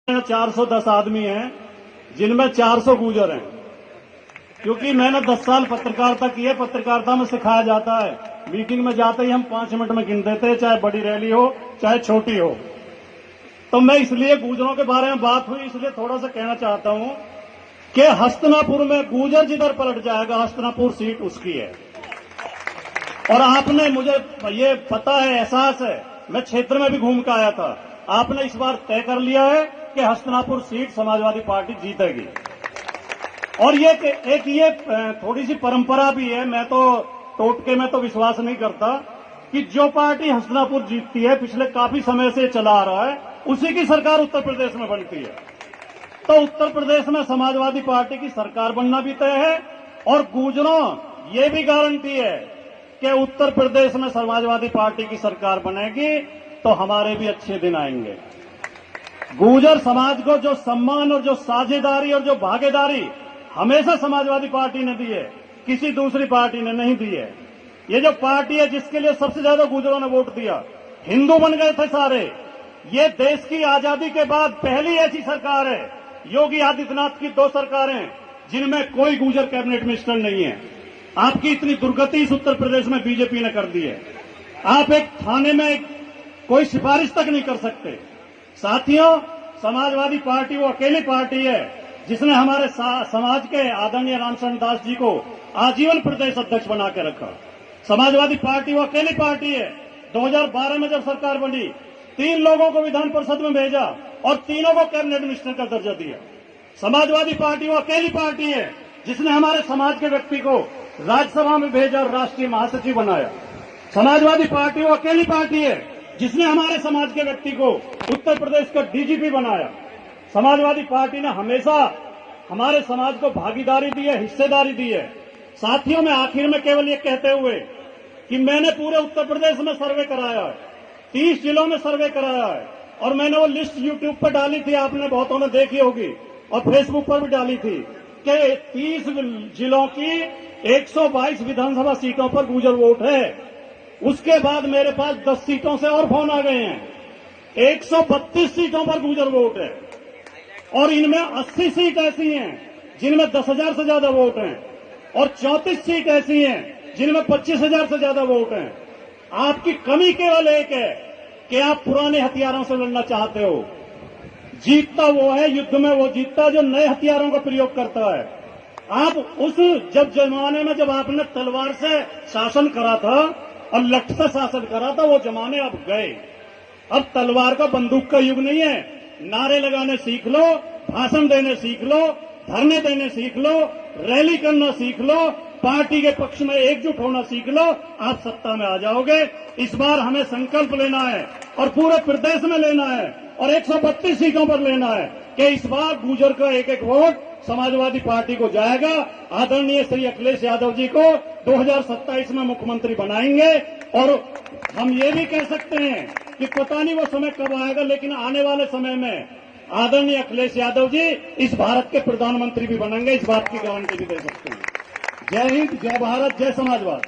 410 आदमी हैं, जिनमें 400 गुर्जर हैं। क्योंकि मैंने 10 साल पत्रकारिता की है। पत्रकारिता में सिखाया जाता है, मीटिंग में जाते ही हम 5 मिनट में गिन देते हैं, चाहे बड़ी रैली हो चाहे छोटी हो। तो मैं इसलिए गुर्जरों के बारे में बात हुई, इसलिए थोड़ा सा कहना चाहता हूं कि हस्तिनापुर में गुर्जर जिधर पलट जाएगा, हस्तिनापुर सीट उसकी है। और आपने, मुझे ये पता है, एहसास है, मैं क्षेत्र में भी घूम कर आया था, आपने इस बार तय कर लिया है कि हस्तिनापुर सीट समाजवादी पार्टी जीतेगी। और ये थोड़ी सी परंपरा भी है। मैं तो टोटके में तो विश्वास नहीं करता कि जो पार्टी हस्तिनापुर जीतती है, पिछले काफी समय से चला आ रहा है, उसी की सरकार उत्तर प्रदेश में बनती है। तो उत्तर प्रदेश में समाजवादी पार्टी की सरकार बनना भी तय है। और गुर्जरों, ये भी गारंटी है कि उत्तर प्रदेश में समाजवादी पार्टी की सरकार बनेगी तो हमारे भी अच्छे दिन आएंगे। गुर्जर समाज को जो सम्मान और जो साझेदारी और जो भागीदारी हमेशा समाजवादी पार्टी ने दी है, किसी दूसरी पार्टी ने नहीं दी है। ये जो पार्टी है जिसके लिए सबसे ज्यादा गुर्जरों ने वोट दिया, हिंदू बन गए थे सारे। ये देश की आजादी के बाद पहली ऐसी सरकार है, योगी आदित्यनाथ की 2 सरकारें, जिनमें कोई गुर्जर कैबिनेट मिनिस्टर नहीं है। आपकी इतनी दुर्गति इस उत्तर प्रदेश में बीजेपी ने कर दी है। आप एक थाने में कोई सिफारिश तक नहीं कर सकते। साथियों, समाजवादी पार्टी वो अकेली पार्टी है जिसने हमारे समाज के आदरणीय रामचंद्र दास जी को आजीवन प्रदेश अध्यक्ष बना के रखा। समाजवादी पार्टी वो अकेली पार्टी है, 2012 में जब सरकार बनी, 3 लोगों को विधान परिषद में भेजा और तीनों को कैबिनेट मिनिस्टर का दर्जा दिया। समाजवादी पार्टी वो अकेली पार्टी है जिसने हमारे समाज के व्यक्ति को राज्यसभा में भेजा और राष्ट्रीय महासचिव बनाया। समाजवादी पार्टी वो अकेली पार्टी है जिसने हमारे समाज के व्यक्ति को उत्तर प्रदेश का डीजीपी बनाया। समाजवादी पार्टी ने हमेशा हमारे समाज को भागीदारी दी है, हिस्सेदारी दी है। साथियों, में आखिर में केवल ये कहते हुए कि मैंने पूरे उत्तर प्रदेश में सर्वे कराया है, 30 जिलों में सर्वे कराया है, और मैंने वो लिस्ट यूट्यूब पर डाली थी, आपने बहुतों ने देखी होगी, और फेसबुक पर भी डाली थी कि 30 जिलों की 122 विधानसभा सीटों पर गुर्जर वोट है। उसके बाद मेरे पास 10 सीटों से और फोन आ गए हैं, 132 सीटों पर गुर्जर वोट है। और इनमें 80 सीट ऐसी हैं जिनमें 10,000 से ज्यादा वोट हैं, और 34 सीट ऐसी हैं जिनमें 25,000 से ज्यादा वोट हैं। आपकी कमी केवल एक है कि आप पुराने हथियारों से लड़ना चाहते हो। जीतता वो है, युद्ध में वो जीतता जो नए हथियारों का प्रयोग करता है। आप उस जमाने में जब आपने तलवार से शासन करा था और लठ से शासन करा था, वो जमाने अब गए। अब तलवार का, बंदूक का युग नहीं है। नारे लगाने सीख लो, भाषण देने सीख लो, धरने देने सीख लो, रैली करना सीख लो, पार्टी के पक्ष में एकजुट होना सीख लो, आप सत्ता में आ जाओगे। इस बार हमें संकल्प लेना है और पूरे प्रदेश में लेना है और 132 सीटों पर लेना है कि इस बार गुर्जर का एक एक वोट समाजवादी पार्टी को जाएगा। आदरणीय श्री अखिलेश यादव जी को 2027 में मुख्यमंत्री बनाएंगे। और हम ये भी कह सकते हैं कि पता नहीं वो समय कब आएगा, लेकिन आने वाले समय में आदरणीय अखिलेश यादव जी इस भारत के प्रधानमंत्री भी बनेंगे, इस बात की गारंटी भी दे सकते हैं। जय हिंद, जय भारत, जय समाजवाद।